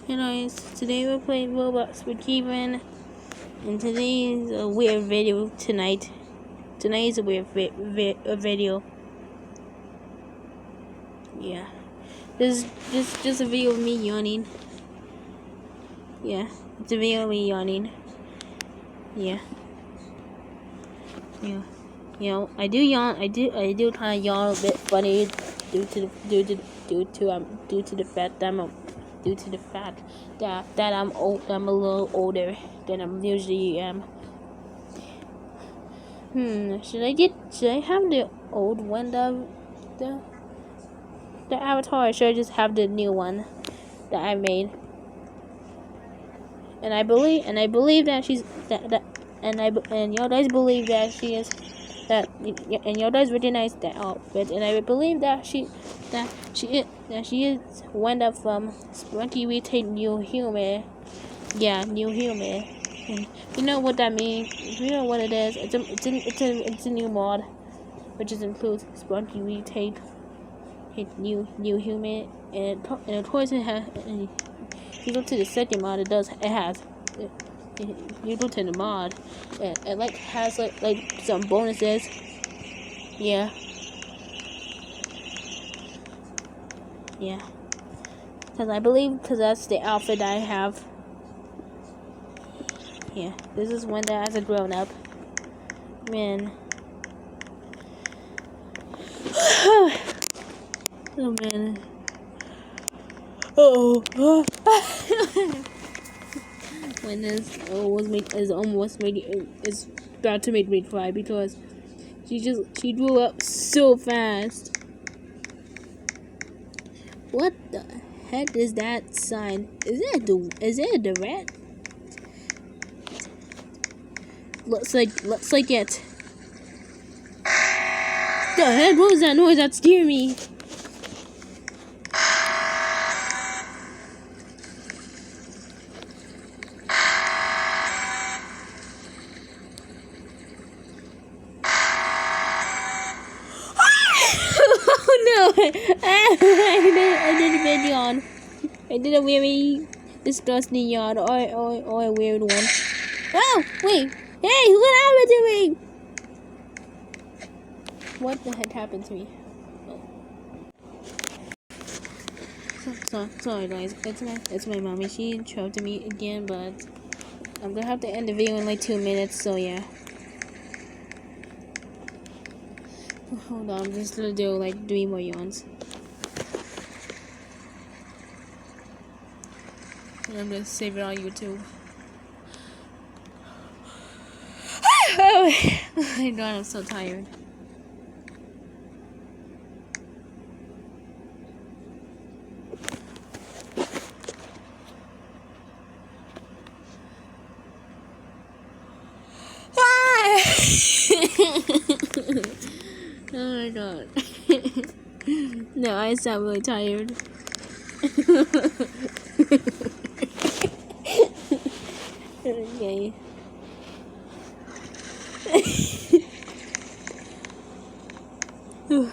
Hey guys, today we're playing Roblox with Kevin, and today is a weird video tonight. Tonight is a weird video. Yeah, this is just a video of me yawning. Yeah, it's a video of me yawning. Yeah. You know, I do yawn. I do kind of yawn a bit funny due to the fact that I'm old. I'm a little older than I usually am. Should I have the old one, the avatar, or should I just have the new one that I made? And I believe that she's and y'all guys believe that she is and y'all guys recognize that outfit, and I believe that she is Wanda from Spunky Retake New Human. Yeah, New Human. And you know what that means? You know what it is? It's a new mod, which includes Spunky Retake New Human, and of course it has. You go to the second mod, you go to the mod, it like has like some bonuses. Yeah. Because that's the outfit that I have. Yeah, this is one that as a grown up. Man. Oh man. Oh. When this is about to make me cry because she grew up so fast. What the heck is that sign? Is it the rat? Looks like it. The heck? What was that noise? That scared me. Oh no! I did a bad yawn. I did a very disgusting yawn or a weird one. Oh wait! Hey, what happened to me? What the heck happened to me? Oh. Sorry guys, it's my mommy. She interrupted me again, but I'm gonna have to end the video in like 2 minutes. So yeah. Hold on, I'm just gonna do like 3 more yawns. And I'm gonna save it on YouTube. Oh my god, I'm so tired. Oh my god. No, I sound really tired. Okay. Oh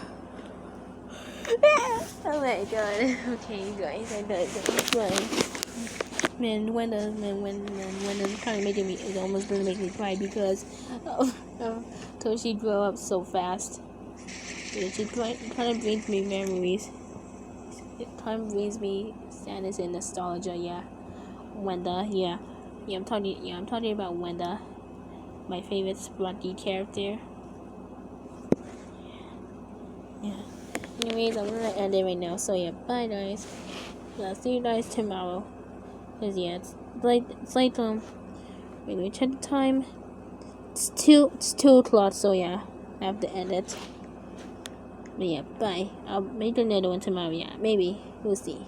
my god. Okay, you guys, I bet that's fine. Man, Wenda's kind of making me. It's almost gonna make me cry because she grew up so fast. Yeah, she kind of brings me memories. It kind of brings me sadness and nostalgia. Yeah, Wenda. Yeah, I'm talking about Wenda, my favorite Spunky character. Yeah. Anyways, I'm gonna end it right now. So yeah, bye guys. I'll see you guys tomorrow. Cause yeah, it's like wait, let me check the time. It's 2 o'clock. So yeah, I have to end it. But yeah, bye. I'll make another one tomorrow. Yeah, maybe we'll see.